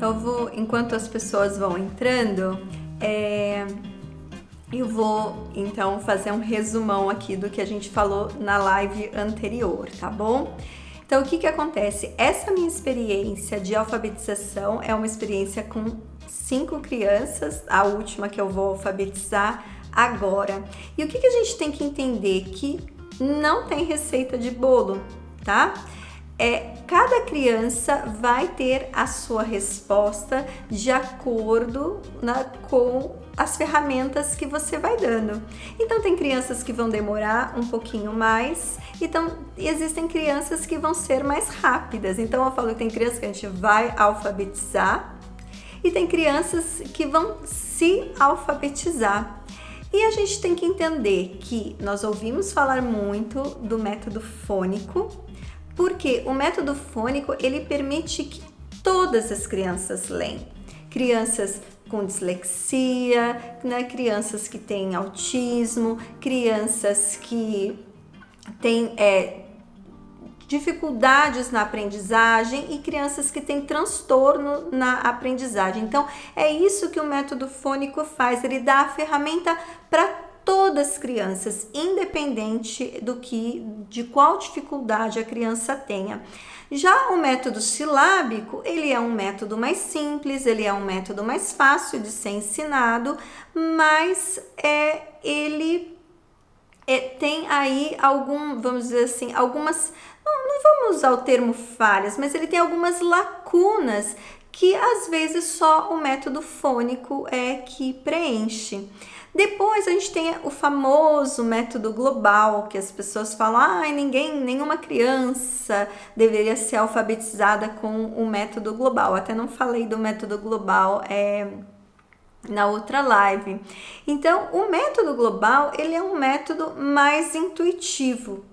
Então, enquanto as pessoas vão entrando, eu vou então fazer um resumão aqui do que a gente falou na live anterior, tá bom? Então, o que acontece? Essa minha experiência de alfabetização é uma experiência com 5 crianças, a última que eu vou alfabetizar agora. E o que a gente tem que entender? Que não tem receita de bolo, tá? Cada criança vai ter a sua resposta de acordo com as ferramentas que você vai dando. Então, tem crianças que vão demorar um pouquinho mais, então existem crianças que vão ser mais rápidas. Então, eu falo que tem crianças que a gente vai alfabetizar e tem crianças que vão se alfabetizar. E a gente tem que entender que nós ouvimos falar muito do método fônico, porque o método fônico, ele permite que todas as crianças leem. Crianças com dislexia, né? Crianças que têm autismo, crianças que têm dificuldades na aprendizagem e crianças que têm transtorno na aprendizagem. Então, é isso que o método fônico faz, ele dá a ferramenta para todas as crianças, independente de qual dificuldade a criança tenha. Já o método silábico, ele é um método mais simples, ele é um método mais fácil de ser ensinado, mas ele tem aí vamos dizer assim, algumas, não vamos usar o termo falhas, mas ele tem algumas lacunas que às vezes só o método fônico é que preenche. Depois a gente tem o famoso método global, que as pessoas falam, nenhuma criança deveria ser alfabetizada com o método global. Até não falei do método global na outra live. Então, o método global, ele é um método mais intuitivo.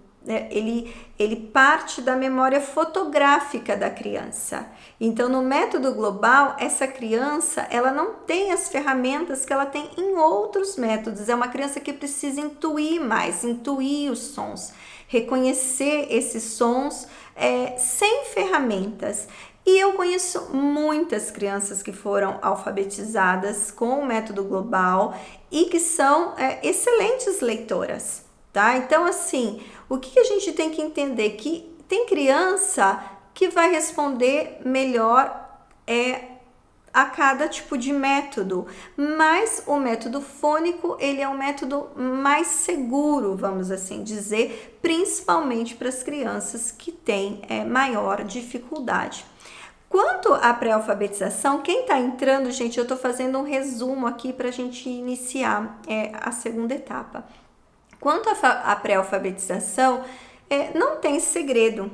Ele parte da memória fotográfica da criança. Então, no método global, essa criança, ela não tem as ferramentas que ela tem em outros métodos. É uma criança que precisa intuir mais, intuir os sons, reconhecer esses sons sem ferramentas. E eu conheço muitas crianças que foram alfabetizadas com o método global e que são excelentes leitoras, tá? Então, assim, o que a gente tem que entender? Que tem criança que vai responder melhor a cada tipo de método, mas o método fônico, ele é um método mais seguro, vamos assim dizer, principalmente para as crianças que têm maior dificuldade. Quanto à pré-alfabetização, quem está entrando, gente, eu estou fazendo um resumo aqui para a gente iniciar a segunda etapa. Quanto à pré-alfabetização, não tem segredo.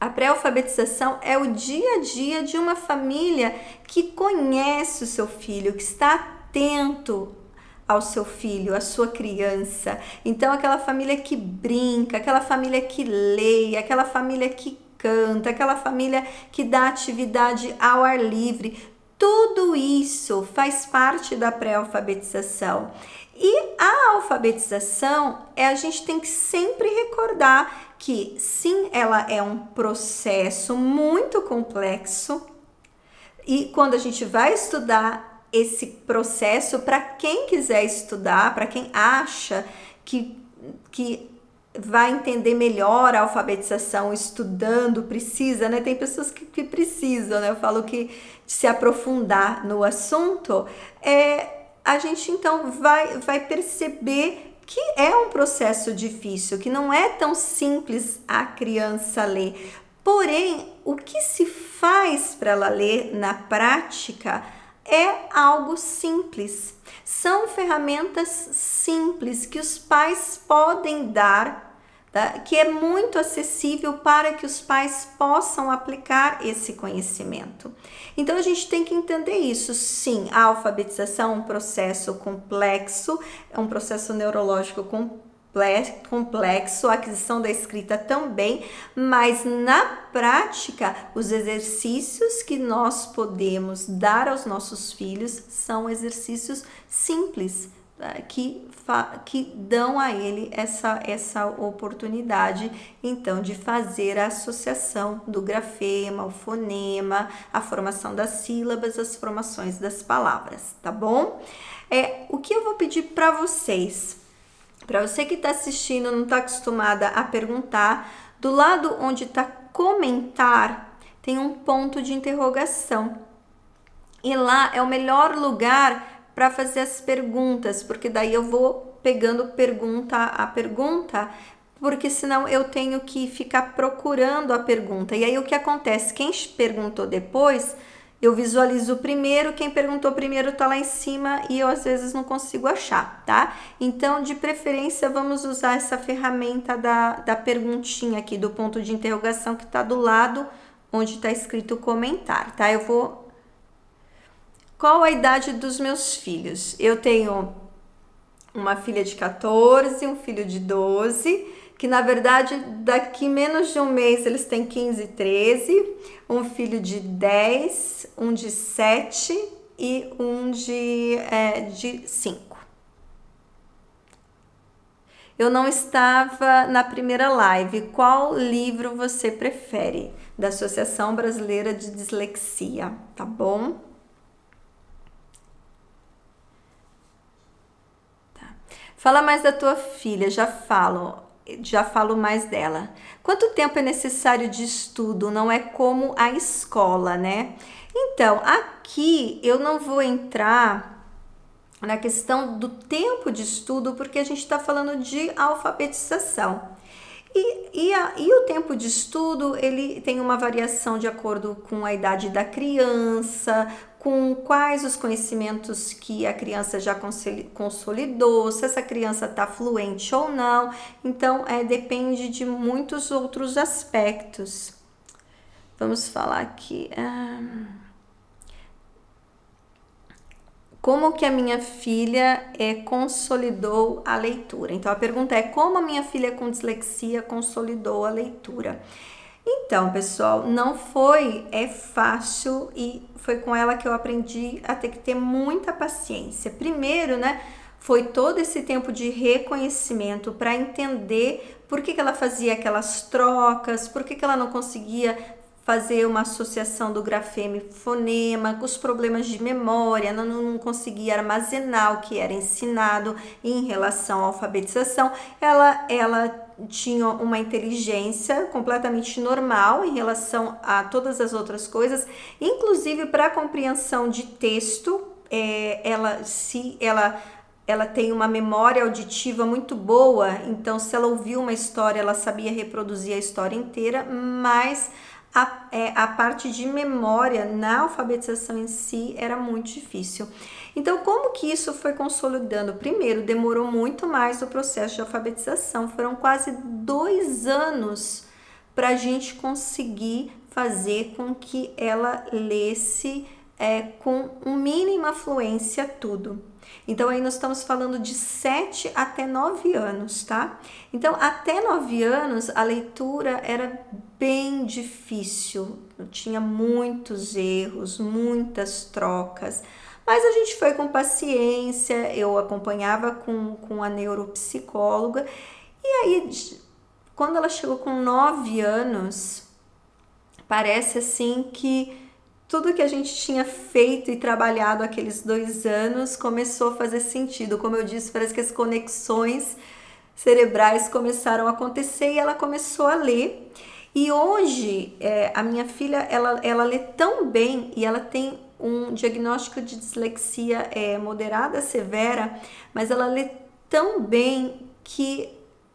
A pré-alfabetização é o dia a dia de uma família que conhece o seu filho, que está atento ao seu filho, à sua criança. Então, aquela família que brinca, aquela família que lê, aquela família que canta, aquela família que dá atividade ao ar livre. Tudo isso faz parte da pré-alfabetização. E a alfabetização, a gente tem que sempre recordar que sim, ela é um processo muito complexo e quando a gente vai estudar esse processo, para quem quiser estudar, para quem acha que vai entender melhor a alfabetização estudando, precisa, né? Tem pessoas que precisam, né? Eu falo que se aprofundar no assunto, a gente então vai perceber que é um processo difícil, que não é tão simples a criança ler. Porém, o que se faz para ela ler na prática é algo simples. São ferramentas simples que os pais podem dar, tá? Que é muito acessível para que os pais possam aplicar esse conhecimento. Então, a gente tem que entender isso. Sim, a alfabetização é um processo complexo, é um processo neurológico complexo, a aquisição da escrita também, mas na prática, os exercícios que nós podemos dar aos nossos filhos são exercícios simples, que dão a ele essa oportunidade, então, de fazer a associação do grafema, o fonema, a formação das sílabas, as formações das palavras, tá bom? O que eu vou pedir para vocês, para você que está assistindo, não está acostumada a perguntar, do lado onde está comentar, tem um ponto de interrogação. E lá é o melhor lugar para fazer as perguntas, porque daí eu vou pegando pergunta a pergunta, porque senão eu tenho que ficar procurando a pergunta. E aí o que acontece? Quem perguntou depois, eu visualizo primeiro, quem perguntou primeiro tá lá em cima e eu às vezes não consigo achar, tá? Então, de preferência, vamos usar essa ferramenta da perguntinha aqui, do ponto de interrogação que tá do lado onde está escrito comentar, tá? Qual a idade dos meus filhos? Eu tenho uma filha de 14, um filho de 12, que na verdade daqui menos de um mês eles têm 15 e 13, um filho de 10, um de 7 e um de 5. Eu não estava na primeira live. Qual livro você prefere? Da Associação Brasileira de Dislexia, tá bom? Fala mais da tua filha, já falo mais dela. Quanto tempo é necessário de estudo? Não é como a escola, né? Então, aqui eu não vou entrar na questão do tempo de estudo, porque a gente está falando de alfabetização. E o tempo de estudo, ele tem uma variação de acordo com a idade da criança, com quais os conhecimentos que a criança já consolidou, se essa criança está fluente ou não. Então, depende de muitos outros aspectos. Vamos falar aqui. Como que a minha filha consolidou a leitura? Então, a pergunta é: como a minha filha com dislexia consolidou a leitura? Então, pessoal, não foi fácil e foi com ela que eu aprendi a ter que ter muita paciência. Primeiro, né, foi todo esse tempo de reconhecimento para entender por que ela fazia aquelas trocas, por que ela não conseguia fazer uma associação do grafema e fonema, com os problemas de memória, não conseguia armazenar o que era ensinado em relação à alfabetização. Ela tinha uma inteligência completamente normal em relação a todas as outras coisas, inclusive para a compreensão de texto. Ela tem uma memória auditiva muito boa, então se ela ouviu uma história, ela sabia reproduzir a história inteira, mas a parte de memória na alfabetização em si era muito difícil. Então, como que isso foi consolidando? Primeiro, demorou muito mais o processo de alfabetização. Foram quase 2 anos para a gente conseguir fazer com que ela lesse com mínima fluência tudo. Então, aí nós estamos falando de 7 até 9 anos, tá? Então, até 9 anos, a leitura era bem difícil. Tinha muitos erros, muitas trocas. Mas a gente foi com paciência, eu acompanhava com a neuropsicóloga. E aí, quando ela chegou com 9 anos, parece assim que tudo que a gente tinha feito e trabalhado aqueles 2 anos começou a fazer sentido. Como eu disse, parece que as conexões cerebrais começaram a acontecer e ela começou a ler. E hoje, a minha filha, ela lê tão bem e ela tem um diagnóstico de dislexia moderada, severa, mas ela lê tão bem que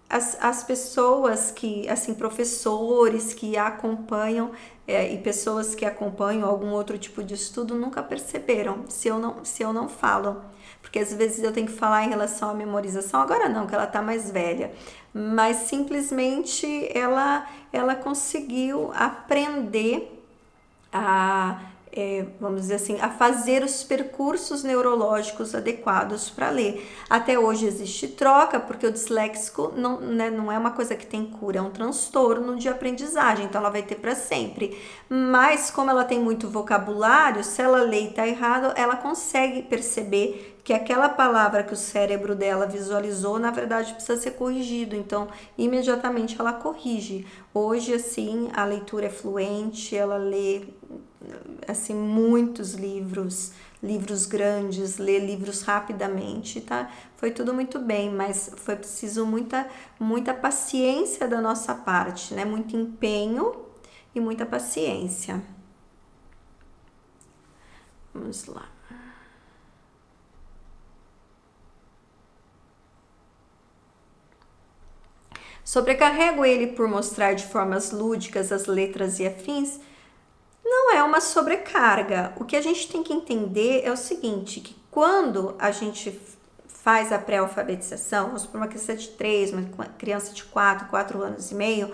as pessoas que, assim, professores que a acompanham e pessoas que acompanham algum outro tipo de estudo nunca perceberam, se eu não falo. Porque às vezes eu tenho que falar em relação à memorização, agora não, que ela tá mais velha, mas simplesmente ela conseguiu aprender vamos dizer assim, a fazer os percursos neurológicos adequados para ler. Até hoje existe troca, porque o disléxico não é uma coisa que tem cura, é um transtorno de aprendizagem, então ela vai ter para sempre. Mas como ela tem muito vocabulário, se ela lê e tá errado, ela consegue perceber que aquela palavra que o cérebro dela visualizou, na verdade precisa ser corrigido, então imediatamente ela corrige. Hoje, assim, a leitura é fluente, ela lê, assim, muitos livros grandes, lê livros rapidamente, tá? Foi tudo muito bem, mas foi preciso muita paciência da nossa parte, né? Muito empenho e muita paciência. Vamos lá. Sobrecarrego ele por mostrar de formas lúdicas as letras e afins? Não é uma sobrecarga. O que a gente tem que entender é o seguinte, que quando a gente faz a pré-alfabetização, vamos supor uma criança de 3, uma criança de 4 anos e meio,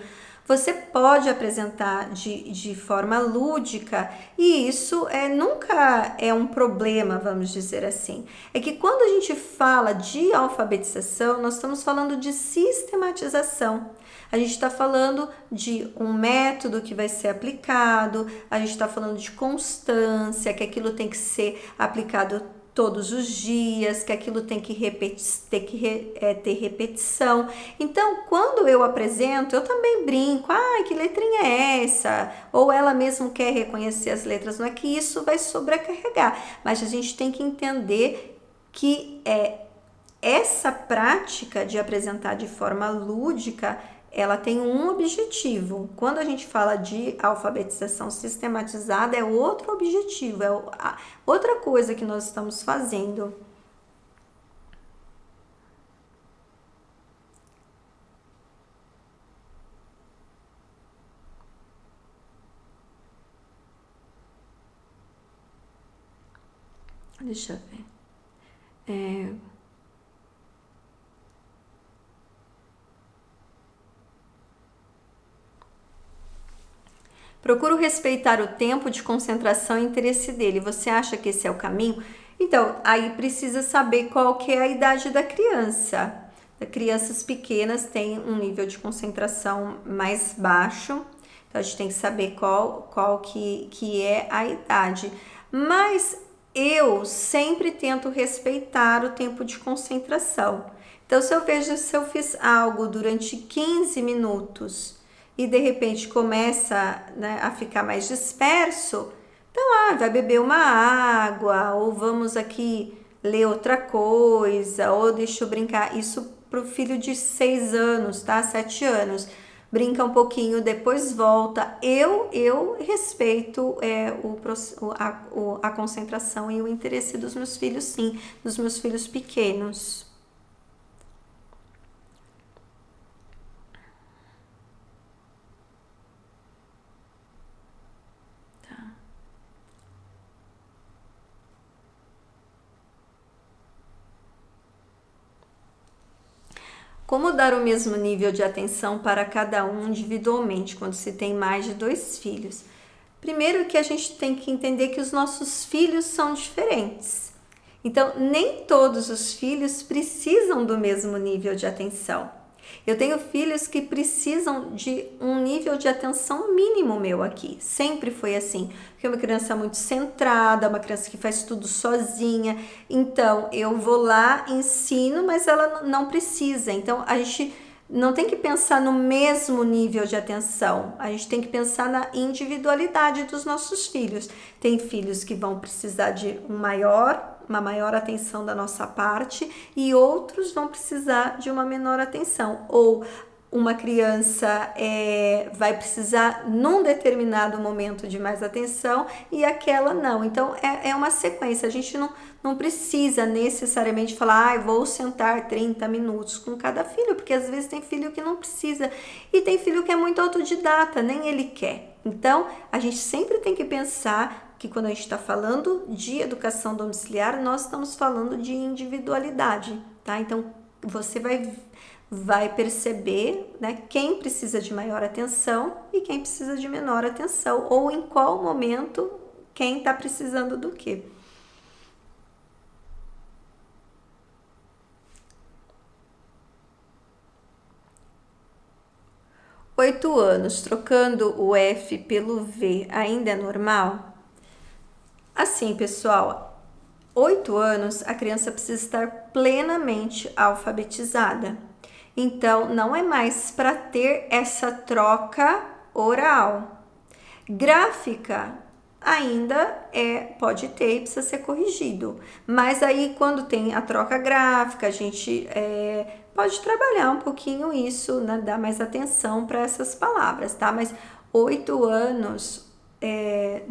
você pode apresentar de forma lúdica e isso nunca é um problema, vamos dizer assim. É que quando a gente fala de alfabetização, nós estamos falando de sistematização. A gente está falando de um método que vai ser aplicado, a gente está falando de constância, que aquilo tem que ser aplicado todos os dias, que aquilo tem que ter repetição. Então, quando eu apresento, eu também brinco, que letrinha é essa? Ou ela mesmo quer reconhecer as letras, não é que isso vai sobrecarregar, mas a gente tem que entender que essa prática de apresentar de forma lúdica, ela tem um objetivo. Quando a gente fala de alfabetização sistematizada, é outro objetivo, é outra coisa que nós estamos fazendo. Deixa eu ver. Procuro respeitar o tempo de concentração e interesse dele. Você acha que esse é o caminho? Então, aí precisa saber qual que é a idade da criança. Crianças pequenas têm um nível de concentração mais baixo. Então, a gente tem que saber qual que é a idade. Mas eu sempre tento respeitar o tempo de concentração. Então, se eu fiz algo durante 15 minutos e de repente começa, né, a ficar mais disperso, então vai beber uma água, ou vamos aqui ler outra coisa, ou deixa eu brincar. Isso para o filho de 6 anos, tá? 7 anos. Brinca um pouquinho, depois volta. Eu respeito a concentração e o interesse dos meus filhos, sim, dos meus filhos pequenos. Como dar o mesmo nível de atenção para cada um individualmente quando se tem mais de 2 filhos? Primeiro que a gente tem que entender que os nossos filhos são diferentes. Então, nem todos os filhos precisam do mesmo nível de atenção. Eu tenho filhos que precisam de um nível de atenção mínimo meu aqui. Sempre foi assim. Porque é uma criança muito centrada, uma criança que faz tudo sozinha. Então, eu vou lá, ensino, mas ela não precisa. Então, a gente não tem que pensar no mesmo nível de atenção. A gente tem que pensar na individualidade dos nossos filhos. Tem filhos que vão precisar de uma maior atenção da nossa parte e outros vão precisar de uma menor atenção. Ou uma criança vai precisar num determinado momento de mais atenção e aquela não. Então, é uma sequência. A gente não precisa necessariamente falar, vou sentar 30 minutos com cada filho, porque às vezes tem filho que não precisa e tem filho que é muito autodidata, nem ele quer. Então, a gente sempre tem que pensar que quando a gente está falando de educação domiciliar, nós estamos falando de individualidade, tá? Então, você vai perceber, né, quem precisa de maior atenção e quem precisa de menor atenção, ou em qual momento quem está precisando do quê. Oito anos, trocando o F pelo V, ainda é normal? Assim, pessoal, 8 anos, a criança precisa estar plenamente alfabetizada. Então, não é mais para ter essa troca oral. Gráfica ainda pode ter e precisa ser corrigido. Mas aí, quando tem a troca gráfica, a gente pode trabalhar um pouquinho isso, né? Dar mais atenção para essas palavras, tá? Mas 8 anos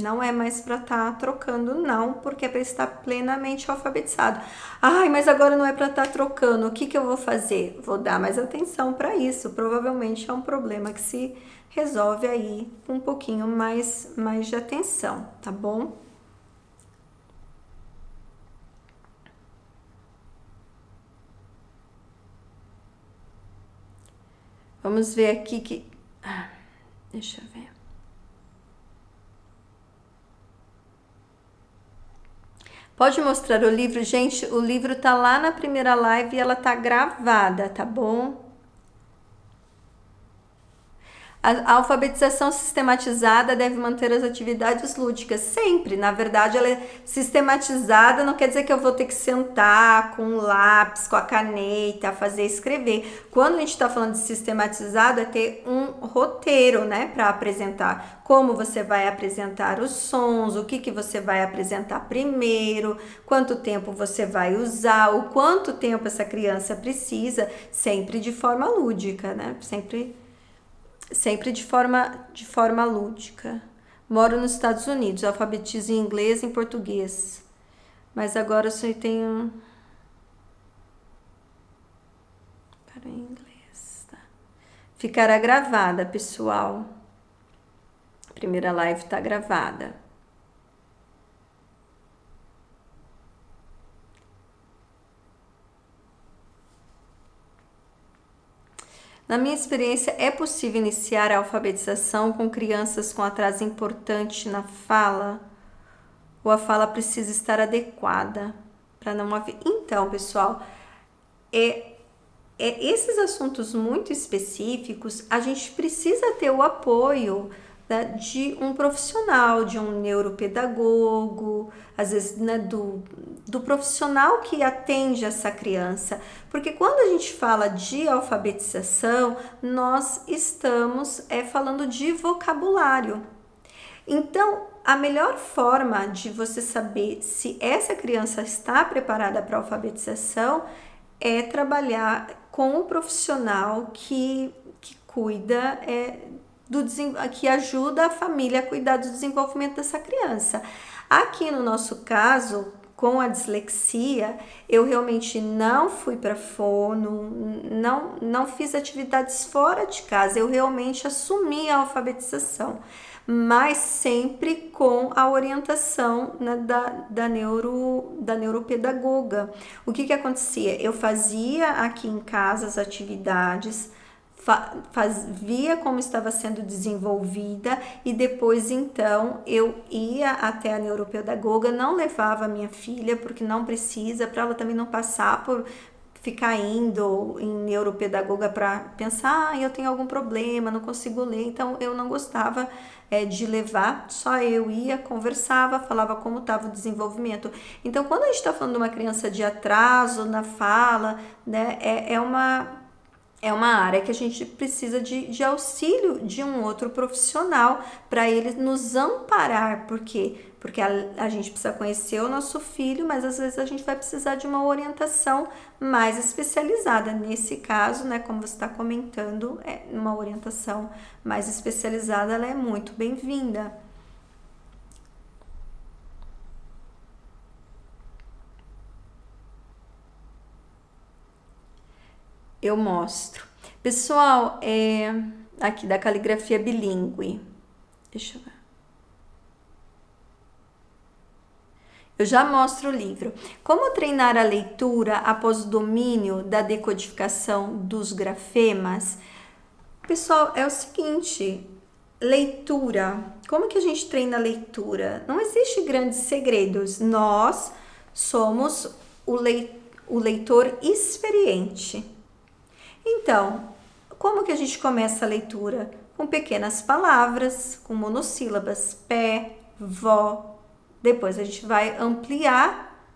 não é mais para estar trocando, não, porque é para estar plenamente alfabetizado. Ai, mas agora não é para estar trocando, o que eu vou fazer? Vou dar mais atenção para isso. Provavelmente é um problema que se resolve aí com um pouquinho mais de atenção, tá bom? Vamos ver aqui que... deixa eu ver. Pode mostrar o livro? Gente, o livro tá lá na primeira live e ela tá gravada, tá bom? A alfabetização sistematizada deve manter as atividades lúdicas, sempre. Na verdade, ela é sistematizada, não quer dizer que eu vou ter que sentar com o lápis, com a caneta, fazer escrever. Quando a gente está falando de sistematizado, é ter um roteiro, né, para apresentar. Como você vai apresentar os sons, o que você vai apresentar primeiro, quanto tempo você vai usar, o quanto tempo essa criança precisa, sempre de forma lúdica, né? Sempre de forma lúdica. Moro nos Estados Unidos, alfabetizo em inglês e em português. Mas agora eu só tenho... para inglês, tá? Ficará gravada, pessoal. A primeira live tá gravada. Na minha experiência, é possível iniciar a alfabetização com crianças com atraso importante na fala? Ou a fala precisa estar adequada para não haver... Então, pessoal, esses assuntos muito específicos, a gente precisa ter o apoio, né, de um profissional, de um neuropedagogo, às vezes, né, do profissional que atende essa criança. Porque quando a gente fala de alfabetização, nós estamos falando de vocabulário. Então, a melhor forma de você saber se essa criança está preparada para a alfabetização é trabalhar com o profissional que cuida, que ajuda a família a cuidar do desenvolvimento dessa criança. Aqui no nosso caso, com a dislexia, eu realmente não fui para fono, não fiz atividades fora de casa, eu realmente assumi a alfabetização, mas sempre com a orientação, né, da neuropedagoga. O que acontecia? Eu fazia aqui em casa as atividades, via como estava sendo desenvolvida e depois então eu ia até a neuropedagoga, não levava a minha filha porque não precisa, para ela também não passar por ficar indo em neuropedagoga para pensar, eu tenho algum problema, não consigo ler, então eu não gostava de levar, só eu ia, conversava, falava como estava o desenvolvimento. Então, quando a gente está falando de uma criança de atraso na fala, né, é uma área que a gente precisa de auxílio de um outro profissional para ele nos amparar. Por quê? Porque a gente precisa conhecer o nosso filho, mas às vezes a gente vai precisar de uma orientação mais especializada. Nesse caso, né, como você está comentando, uma orientação mais especializada, ela é muito bem-vinda. Eu mostro. Pessoal, aqui da caligrafia bilíngue. Deixa eu ver. Eu já mostro o livro. Como treinar a leitura após o domínio da decodificação dos grafemas? Pessoal, é o seguinte, leitura. Como que a gente treina a leitura? Não existe grandes segredos. Nós somos o leitor experiente. Então, como que a gente começa a leitura? Com pequenas palavras, com monossílabas, pé, vó. Depois a gente vai ampliar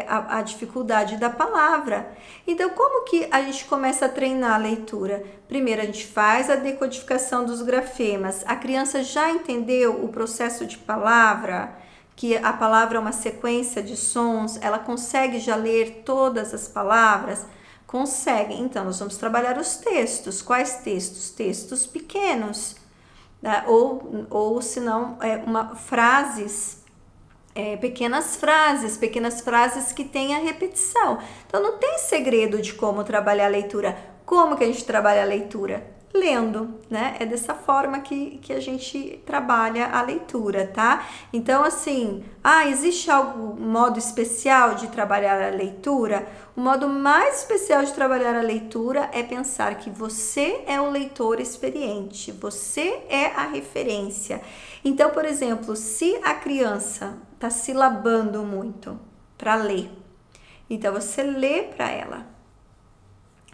a dificuldade da palavra. Então, como que a gente começa a treinar a leitura? Primeiro, a gente faz a decodificação dos grafemas. A criança já entendeu o processo de palavra, que a palavra é uma sequência de sons, ela consegue já ler todas as palavras? Consegue. Então, nós vamos trabalhar os textos. Quais textos? Textos pequenos, né? Ou se não, frases, pequenas frases que tenha repetição. Então, não tem segredo de como trabalhar a leitura. Como que a gente trabalha a leitura? Lendo, né? É dessa forma que a gente trabalha a leitura, tá? Então, assim, existe algum modo especial de trabalhar a leitura? O modo mais especial de trabalhar a leitura é pensar que você é o leitor experiente, você é a referência. Então, por exemplo, se a criança está silabando muito para ler, então você lê para ela.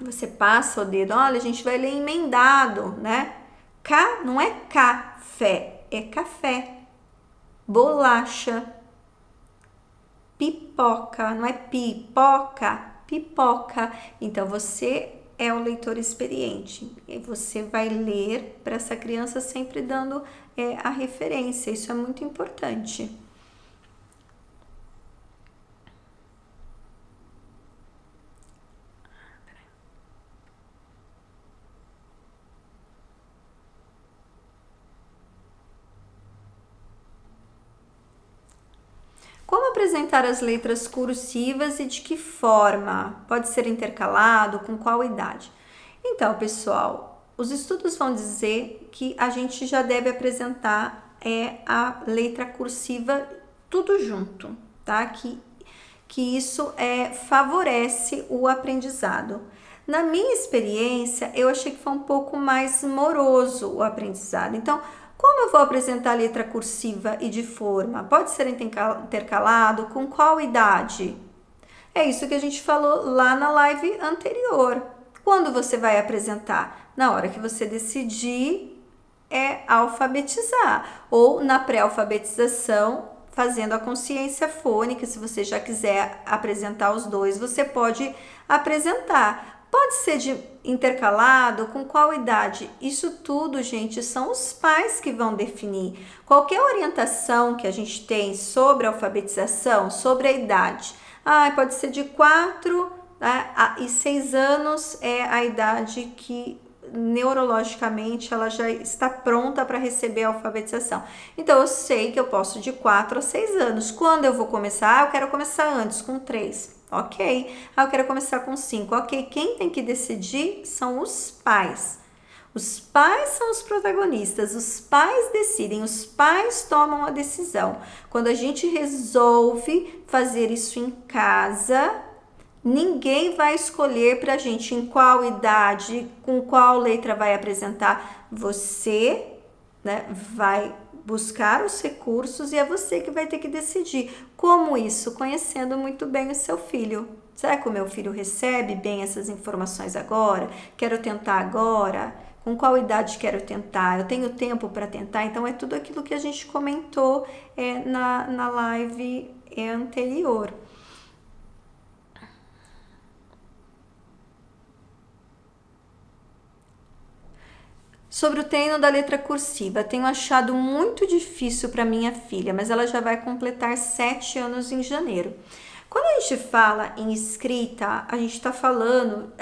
Você passa o dedo, olha, a gente vai ler emendado, né? Não é café, é café. Bolacha. Pipoca, não é pipoca, pipoca. Então, você é o leitor experiente. E você vai ler para essa criança sempre dando a referência. Isso é muito importante. Como apresentar as letras cursivas e de que forma? Pode ser intercalado? Com qual idade? Então, pessoal, os estudos vão dizer que a gente já deve apresentar a letra cursiva tudo junto, tá? Que isso favorece o aprendizado. Na minha experiência, eu achei que foi um pouco mais moroso o aprendizado. Então, como eu vou apresentar a letra cursiva e de forma? Pode ser intercalado? Com qual idade? É isso que a gente falou lá na live anterior. Quando você vai apresentar? Na hora que você decidir alfabetizar. Ou na pré-alfabetização, fazendo a consciência fônica. Se você já quiser apresentar os dois, você pode apresentar. Pode ser intercalado, com qual idade? Isso tudo, gente, são os pais que vão definir. Qualquer orientação que a gente tem sobre a alfabetização, sobre a idade. Pode ser de 4 e 6 anos é a idade que neurologicamente ela já está pronta para receber a alfabetização. Então, eu sei que eu posso de 4 a 6 anos. Quando eu vou começar? Eu quero começar antes, com 3. Ok, eu quero começar com 5. Ok, quem tem que decidir são os pais. Os pais são os protagonistas, os pais decidem, os pais tomam a decisão. Quando a gente resolve fazer isso em casa, ninguém vai escolher pra gente em qual idade, com qual letra vai apresentar. Você, né, vai buscar os recursos e é você que vai ter que decidir. Como isso? Conhecendo muito bem o seu filho. Será que o meu filho recebe bem essas informações agora? Quero tentar agora? Com qual idade quero tentar? Eu tenho tempo para tentar? Então, é tudo aquilo que a gente comentou na live anterior. Sobre o treino da letra cursiva, tenho achado muito difícil para minha filha, mas ela já vai completar 7 anos em janeiro. Quando a gente fala em escrita, a gente está falando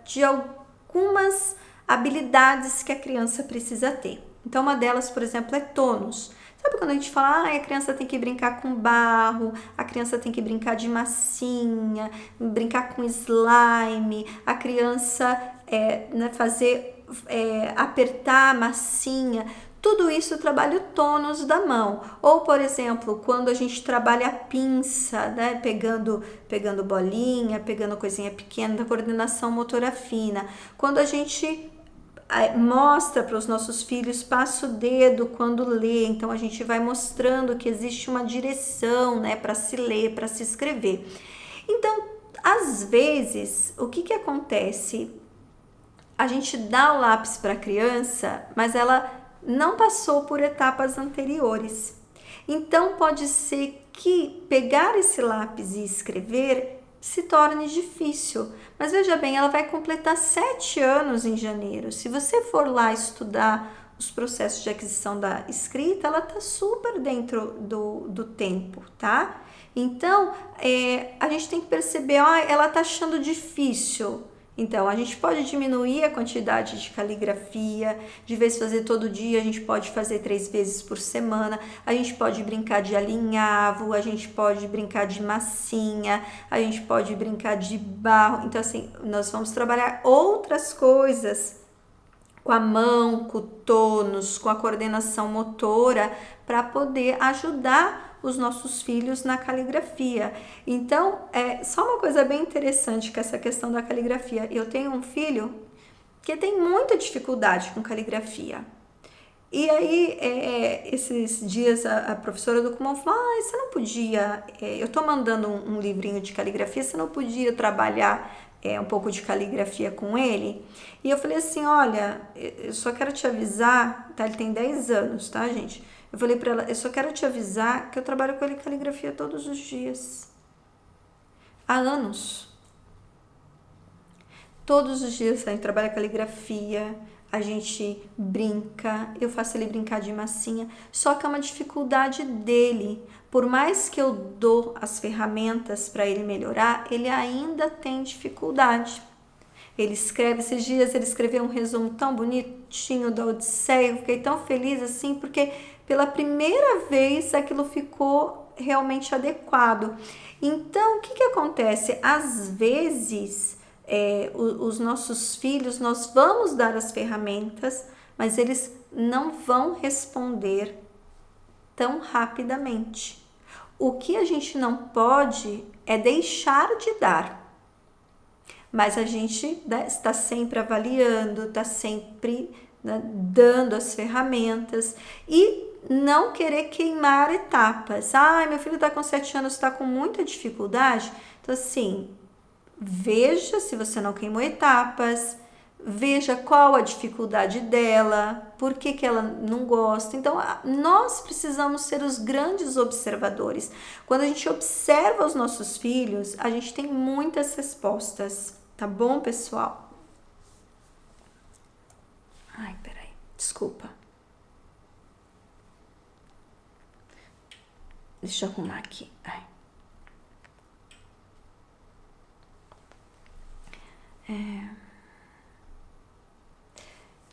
de algumas habilidades que a criança precisa ter. Então, uma delas, por exemplo, é tônus. Sabe quando a gente fala, a criança tem que brincar com barro, a criança tem que brincar de massinha, brincar com slime, a criança apertar a massinha, tudo isso trabalha o tônus da mão. Ou, por exemplo, quando a gente trabalha a pinça, né? Pegando bolinha, pegando coisinha pequena, da coordenação motora fina. Quando a gente mostra para os nossos filhos, passa o dedo quando lê, então a gente vai mostrando que existe uma direção, né, para se ler, para se escrever. Então, às vezes, o que acontece? A gente dá o lápis para a criança, mas ela não passou por etapas anteriores. Então pode ser que pegar esse lápis e escrever se torne difícil. Mas veja bem, ela vai completar 7 anos em janeiro. Se você for lá estudar os processos de aquisição da escrita, ela está super dentro do tempo, tá? Então, a gente tem que perceber, ela está achando difícil. Então, a gente pode diminuir a quantidade de caligrafia, de vez fazer todo dia, a gente pode fazer 3 vezes por semana, a gente pode brincar de alinhavo, a gente pode brincar de massinha, a gente pode brincar de barro. Então, assim, nós vamos trabalhar outras coisas com a mão, com o tônus, com a coordenação motora, para poder ajudar os nossos filhos na caligrafia. Então, só uma coisa bem interessante com essa questão da caligrafia. Eu tenho um filho que tem muita dificuldade com caligrafia. E aí, esses dias, a professora do Kumon falou, você não podia, eu tô mandando um livrinho de caligrafia, você não podia trabalhar um pouco de caligrafia com ele? E eu falei assim, olha, eu só quero te avisar, tá? Ele tem 10 anos, tá, gente? Eu falei pra ela, eu só quero te avisar que eu trabalho com ele caligrafia todos os dias. Há anos. Todos os dias a gente trabalha caligrafia, a gente brinca, eu faço ele brincar de massinha, só que é uma dificuldade dele. Por mais que eu dou as ferramentas para ele melhorar, ele ainda tem dificuldade. Ele escreve, esses dias ele escreveu um resumo tão bonitinho da Odisseia, eu fiquei tão feliz assim, porque pela primeira vez aquilo ficou realmente adequado. Então, o que acontece? Às vezes, os nossos filhos, nós vamos dar as ferramentas, mas eles não vão responder tão rapidamente. O que a gente não pode é deixar de dar. Mas a gente está sempre avaliando, está sempre dando as ferramentas e não querer queimar etapas. Meu filho está com 7 anos, está com muita dificuldade. Então, assim, veja se você não queimou etapas, veja qual a dificuldade dela, por que ela não gosta. Então, nós precisamos ser os grandes observadores. Quando a gente observa os nossos filhos, a gente tem muitas respostas. Tá bom, pessoal? Peraí, desculpa. Deixa eu arrumar aqui.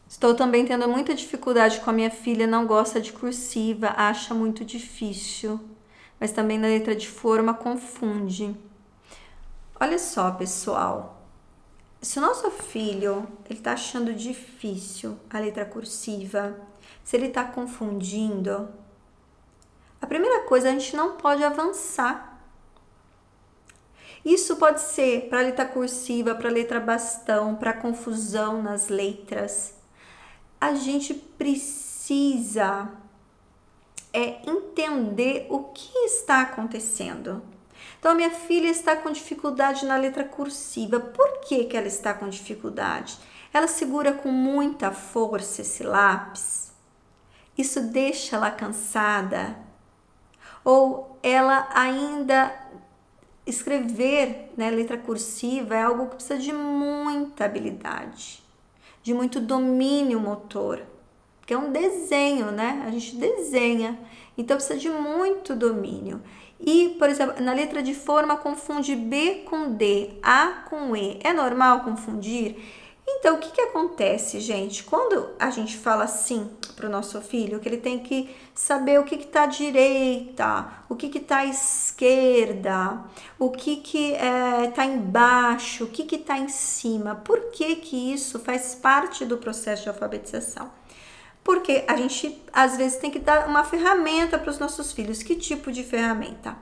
Estou também tendo muita dificuldade com a minha filha, não gosta de cursiva, acha muito difícil, mas também na letra de forma confunde. Olha só, pessoal. Se o nosso filho está achando difícil a letra cursiva, se ele está confundindo, a primeira coisa, a gente não pode avançar. Isso pode ser para a letra cursiva, para a letra bastão, para confusão nas letras. A gente precisa entender o que está acontecendo. Então, a minha filha está com dificuldade na letra cursiva. Por que ela está com dificuldade? Ela segura com muita força esse lápis? Isso deixa ela cansada? Ou ela ainda escrever, né, letra cursiva é algo que precisa de muita habilidade, de muito domínio motor, porque é um desenho, né? A gente desenha, então precisa de muito domínio. E, por exemplo, na letra de forma confunde B com D, A com E. É normal confundir? Então, o que acontece, gente? Quando a gente fala assim para o nosso filho, que ele tem que saber o que está à direita, o que está à esquerda, o que está embaixo, o que está em cima. Por que isso faz parte do processo de alfabetização? Porque a gente, às vezes, tem que dar uma ferramenta para os nossos filhos. Que tipo de ferramenta?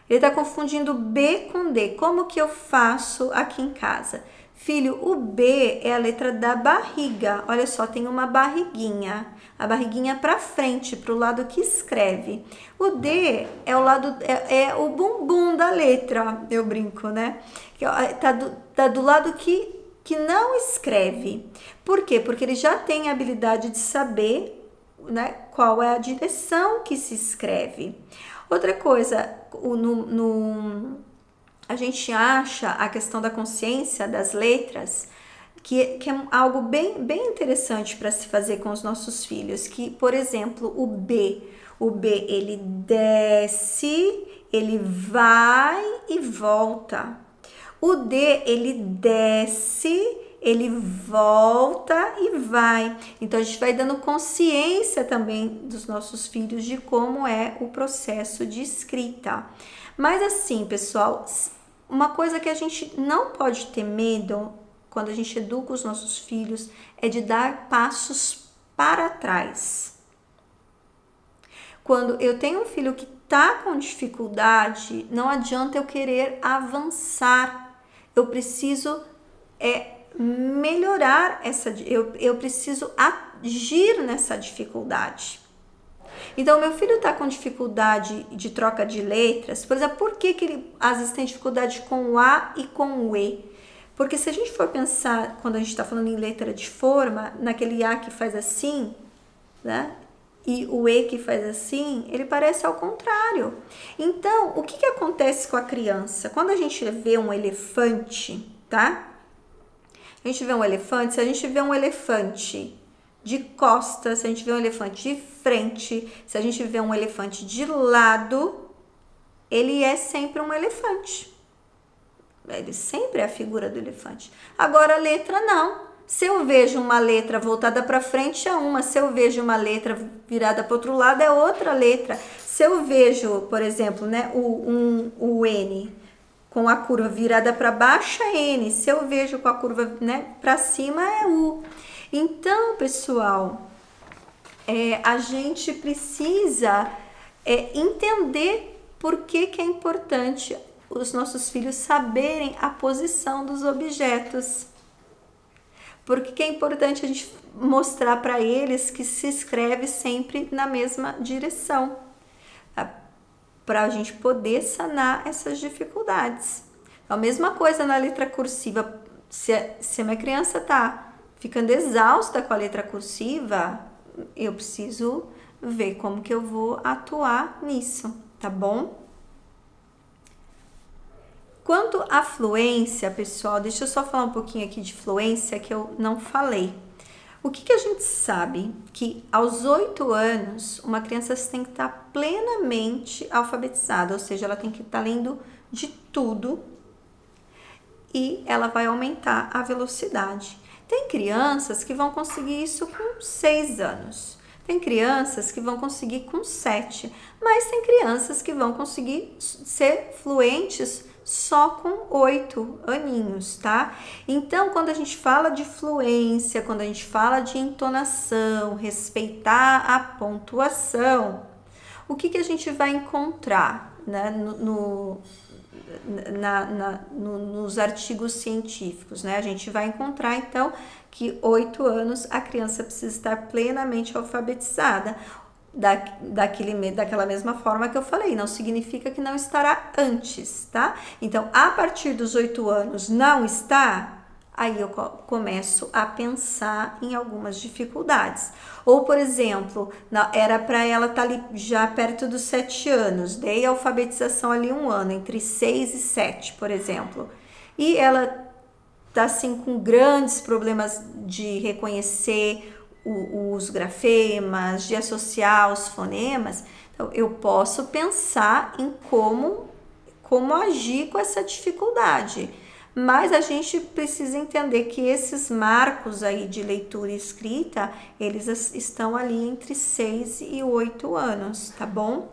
Ele está confundindo B com D. Como que eu faço aqui em casa? Filho, o B é a letra da barriga. Olha só, tem uma barriguinha. A barriguinha para frente, para o lado que escreve. O D é o lado, é o bumbum da letra, eu brinco, né? Tá do lado que não escreve. Por quê? Porque ele já tem a habilidade de saber né, qual é a direção que se escreve. Outra coisa, a gente acha a questão da consciência das letras que é algo bem interessante para se fazer com os nossos filhos, que, por exemplo, o B ele desce, ele vai e volta. O D ele desce, ele volta e vai. Então a gente vai dando consciência também dos nossos filhos de como é o processo de escrita. Mas assim, pessoal, uma coisa que a gente não pode ter medo quando a gente educa os nossos filhos é de dar passos para trás. Quando eu tenho um filho que está com dificuldade, não adianta eu querer avançar. Eu preciso melhorar eu preciso agir nessa dificuldade. Então, meu filho está com dificuldade de troca de letras, por exemplo, por que ele às vezes tem dificuldade com o A e com o E? Porque se a gente for pensar, quando a gente está falando em letra de forma, naquele A que faz assim, né? E o E que faz assim, ele parece ao contrário. Então, o que acontece com a criança? Quando a gente vê um elefante, tá? A gente vê um elefante, se a gente vê um elefante de costas, se a gente vê um elefante de frente, se a gente vê um elefante de lado, ele é sempre um elefante. Ele sempre é a figura do elefante. Agora a letra não. Se eu vejo uma letra voltada para frente é uma, se eu vejo uma letra virada para o outro lado é outra letra. Se eu vejo, por exemplo, né, o N com a curva virada para baixo é N, se eu vejo com a curva, né, para cima é U. Então, pessoal, a gente precisa entender por que é importante os nossos filhos saberem a posição dos objetos. Porque é importante a gente mostrar para eles que se escreve sempre na mesma direção, para a gente poder sanar essas dificuldades. A mesma coisa na letra cursiva. Se a minha criança está ficando exausta com a letra cursiva, eu preciso ver como que eu vou atuar nisso, tá bom? Quanto à fluência, pessoal, deixa eu só falar um pouquinho aqui de fluência que eu não falei. O que a gente sabe? Que aos 8 anos, uma criança tem que estar plenamente alfabetizada, ou seja, ela tem que estar lendo de tudo e ela vai aumentar a velocidade. Tem crianças que vão conseguir isso com 6 anos. Tem crianças que vão conseguir com 7, mas tem crianças que vão conseguir ser fluentes só com 8 aninhos, tá? Então, quando a gente fala de fluência, quando a gente fala de entonação, respeitar a pontuação, o que a gente vai encontrar, né, nos artigos científicos, né? A gente vai encontrar, então, que 8 anos a criança precisa estar plenamente alfabetizada. Daquela mesma forma que eu falei, não significa que não estará antes, tá? Então, a partir dos 8 anos não está, aí eu começo a pensar em algumas dificuldades. Ou, por exemplo, era para ela estar ali já perto dos 7 anos, dei a alfabetização ali 1 ano, entre 6 e 7, por exemplo. E ela tá assim com grandes problemas de reconhecer os grafemas, de associar os fonemas. Então, eu posso pensar em como agir com essa dificuldade. Mas a gente precisa entender que esses marcos aí de leitura e escrita, eles estão ali entre 6 e 8 anos, tá bom?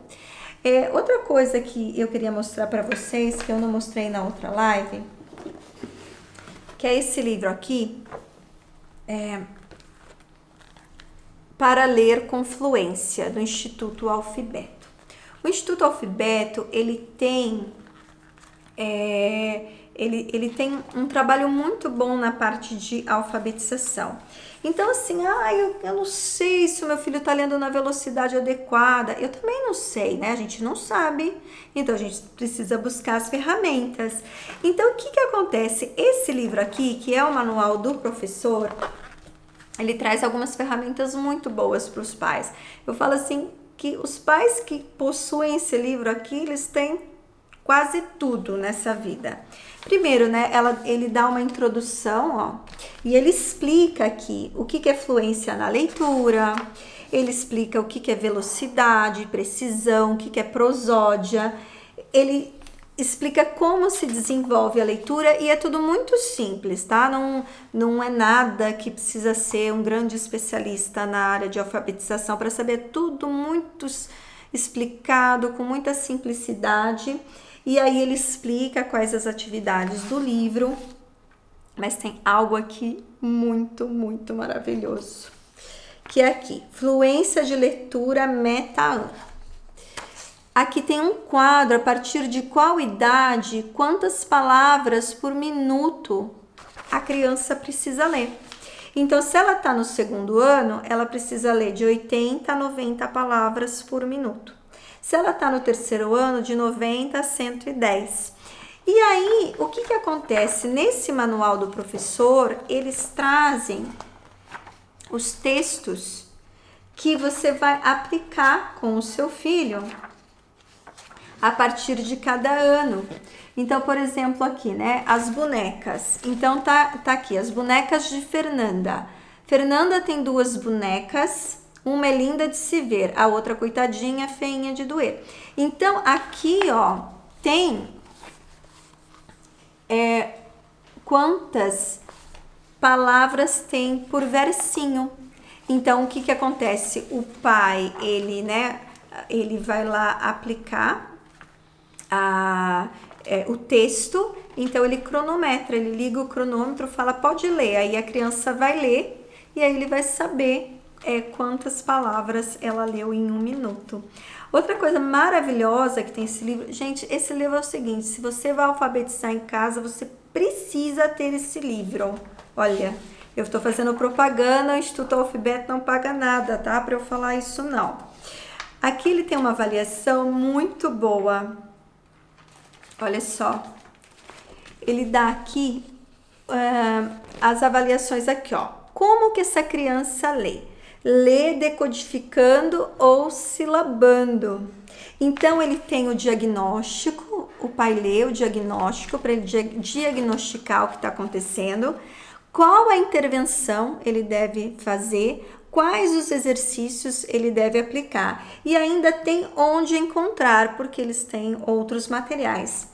Outra coisa que eu queria mostrar para vocês, que eu não mostrei na outra live, que é esse livro aqui, Para Ler com Fluência, do Instituto Alfibeto. O Instituto Alfibeto, ele tem um trabalho muito bom na parte de alfabetização. Então, assim, eu não sei se o meu filho está lendo na velocidade adequada. Eu também não sei, né? A gente não sabe. Então, a gente precisa buscar as ferramentas. Então, o que acontece? Esse livro aqui, que é o manual do professor, ele traz algumas ferramentas muito boas para os pais. Eu falo assim que os pais que possuem esse livro aqui, eles têm quase tudo nessa vida. Primeiro, né, ele dá uma introdução, ó, e ele explica aqui o que é fluência na leitura, ele explica o que é velocidade, precisão, o que é prosódia, ele explica como se desenvolve a leitura e é tudo muito simples, tá? Não é nada que precisa ser um grande especialista na área de alfabetização para saber, tudo muito explicado, com muita simplicidade. E aí ele explica quais as atividades do livro, mas tem algo aqui muito, muito maravilhoso, que é aqui, fluência de leitura meta-ano. Aqui tem um quadro, a partir de qual idade, quantas palavras por minuto a criança precisa ler. Então, se ela está no segundo ano, ela precisa ler de 80 a 90 palavras por minuto. Se ela está no terceiro ano, de 90 a 110. E aí, o que acontece? Nesse manual do professor, eles trazem os textos que você vai aplicar com o seu filho a partir de cada ano. Então, por exemplo, aqui, né, as bonecas. Então, tá aqui, as bonecas de Fernanda. Fernanda tem 2 bonecas, uma é linda de se ver, a outra, coitadinha, feinha de doer. Então, aqui, ó, tem quantas palavras tem por versinho. Então, o que acontece? O pai, ele vai lá aplicar o texto, então ele cronometra, ele liga o cronômetro, fala pode ler, aí a criança vai ler e aí ele vai saber quantas palavras ela leu em 1 minuto. Outra coisa maravilhosa que tem esse livro, gente, esse livro é o seguinte, se você vai alfabetizar em casa, você precisa ter esse livro. Olha, eu estou fazendo propaganda, o Instituto Alfabeto não paga nada, tá? Para eu falar isso não. Aqui ele tem uma avaliação muito boa. Olha só, ele dá aqui as avaliações aqui, ó. Como que essa criança lê? Lê decodificando ou silabando. Então, ele tem o diagnóstico, o pai lê o diagnóstico para ele diagnosticar o que está acontecendo, qual a intervenção ele deve fazer, quais os exercícios ele deve aplicar. E ainda tem onde encontrar, porque eles têm outros materiais.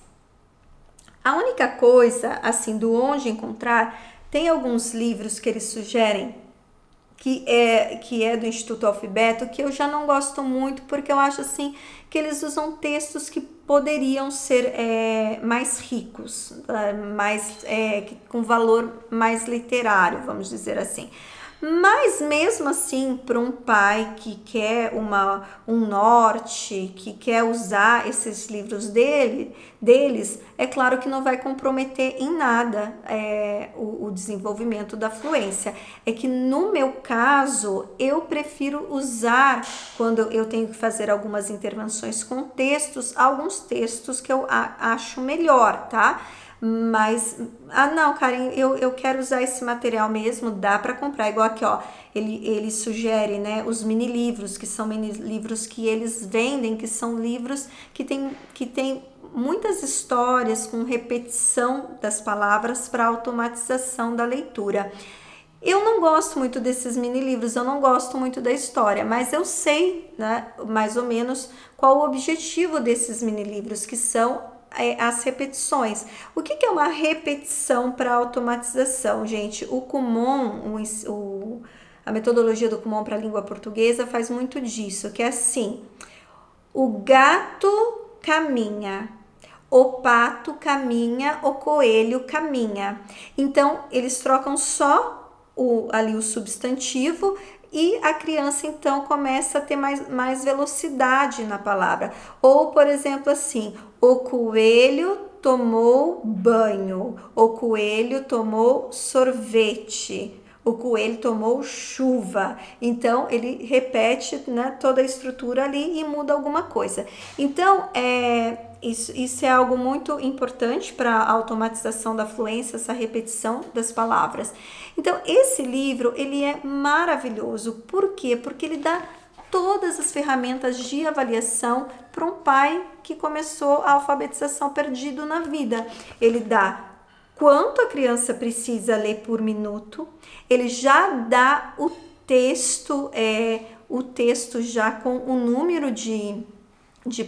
A única coisa, assim, do onde encontrar, tem alguns livros que eles sugerem, que é do Instituto Alfabeto, que eu já não gosto muito, porque eu acho, assim, que eles usam textos que poderiam ser mais ricos, com valor mais literário, vamos dizer assim. Mas mesmo assim, para um pai que quer um norte, que quer usar esses livros deles, é claro que não vai comprometer em nada o desenvolvimento da fluência. É que no meu caso, eu prefiro usar, quando eu tenho que fazer algumas intervenções com textos, alguns textos que eu acho melhor, tá? Mas, não, Karen, eu quero usar esse material mesmo, dá para comprar, igual aqui, ó, ele sugere, né, os mini livros, que são mini livros que eles vendem, que são livros que tem muitas histórias com repetição das palavras para automatização da leitura. Eu não gosto muito desses mini livros, eu não gosto muito da história, mas eu sei, né, mais ou menos qual o objetivo desses mini livros, que são as repetições. O que é uma repetição para automatização, gente? O Kumon, a metodologia do Kumon para a língua portuguesa faz muito disso, que é assim: o gato caminha, o pato caminha, o coelho caminha. Então, eles trocam só ali o substantivo e a criança, então, começa a ter mais velocidade na palavra. Ou, por exemplo, assim, o coelho tomou banho, o coelho tomou sorvete, O coelho tomou chuva. Então, ele repete, né, toda a estrutura ali e muda alguma coisa. Então, isso é algo muito importante para a automatização da fluência, essa repetição das palavras. Então, esse livro, ele é maravilhoso. Por quê? Porque ele dá todas as ferramentas de avaliação para um pai que começou a alfabetização perdido na vida. Ele dá quanto a criança precisa ler por minuto, ele já dá o texto já com o número de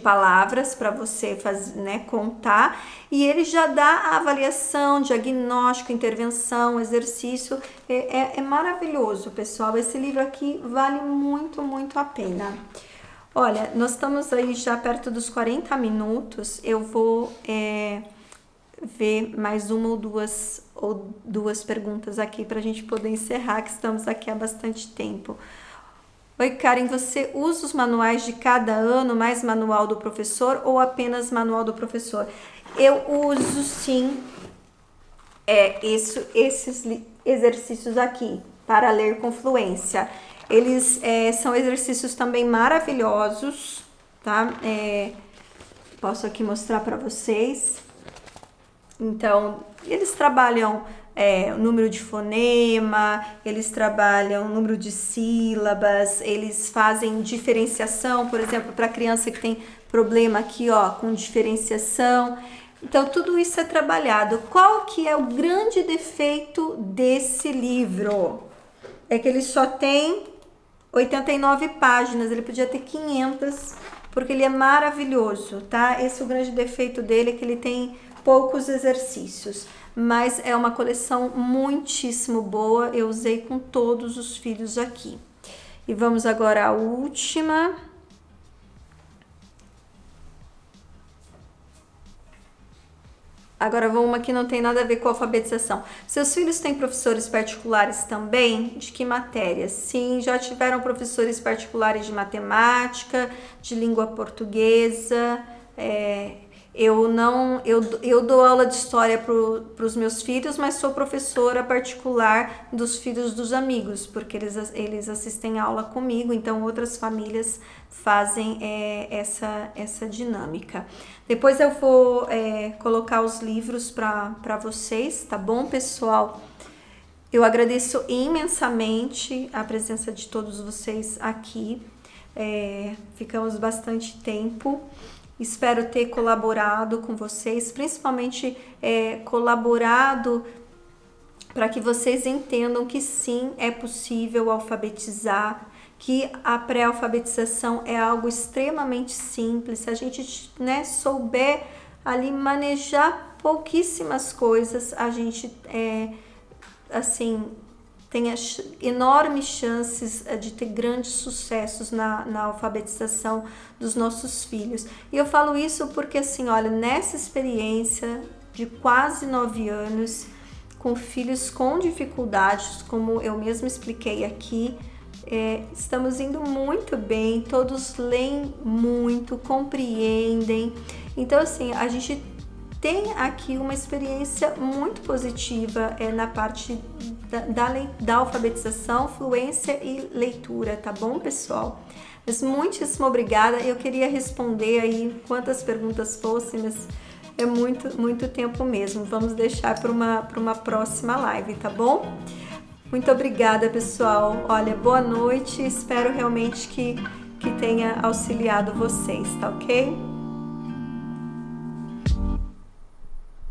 palavras para você fazer, né, contar, e ele já dá a avaliação, diagnóstico, intervenção, exercício. É maravilhoso, pessoal. Esse livro aqui vale muito, muito a pena. Olha, nós estamos aí já perto dos 40 minutos. Eu vou ver mais uma ou duas perguntas aqui para a gente poder encerrar, que estamos aqui há bastante tempo. Oi, Karen, você usa os manuais de cada ano, mais manual do professor ou apenas manual do professor? Eu uso sim esses exercícios aqui para ler com fluência. Eles são exercícios também maravilhosos, tá? Posso aqui mostrar para vocês. Então, eles trabalham o número de fonema, eles trabalham o número de sílabas, eles fazem diferenciação, por exemplo, para criança que tem problema aqui, ó, com diferenciação. Então, tudo isso é trabalhado. Qual que é o grande defeito desse livro? É que ele só tem 89 páginas, ele podia ter 500, porque ele é maravilhoso, tá? Esse é o grande defeito dele, é que ele tem poucos exercícios, mas é uma coleção muitíssimo boa. Eu usei com todos os filhos aqui. E vamos agora à última. Agora vamos uma que não tem nada a ver com alfabetização. Seus filhos têm professores particulares também? De que matérias? Sim, já tiveram professores particulares de matemática, de língua portuguesa. Eu dou aula de história para os meus filhos, mas sou professora particular dos filhos dos amigos, porque eles assistem aula comigo, então outras famílias fazem essa dinâmica. Depois eu vou colocar os livros para vocês, tá bom, pessoal? Eu agradeço imensamente a presença de todos vocês aqui. Ficamos bastante tempo. Espero ter colaborado com vocês, principalmente colaborado para que vocês entendam que sim, é possível alfabetizar, que a pré-alfabetização é algo extremamente simples. Se a gente, né, souber ali manejar pouquíssimas coisas, a gente tem enormes chances de ter grandes sucessos na alfabetização dos nossos filhos. E eu falo isso porque, assim, olha, nessa experiência de quase 9 anos, com filhos com dificuldades, como eu mesma expliquei aqui, estamos indo muito bem, todos leem muito, compreendem. Então, assim, a gente tem aqui uma experiência muito positiva na parte da alfabetização, fluência e leitura, tá bom, pessoal? Mas muitíssimo obrigada. Eu queria responder aí quantas perguntas fossem, mas é muito tempo mesmo. Vamos deixar para uma próxima live, tá bom? Muito obrigada, pessoal. Olha, boa noite. Espero realmente que tenha auxiliado vocês, tá ok?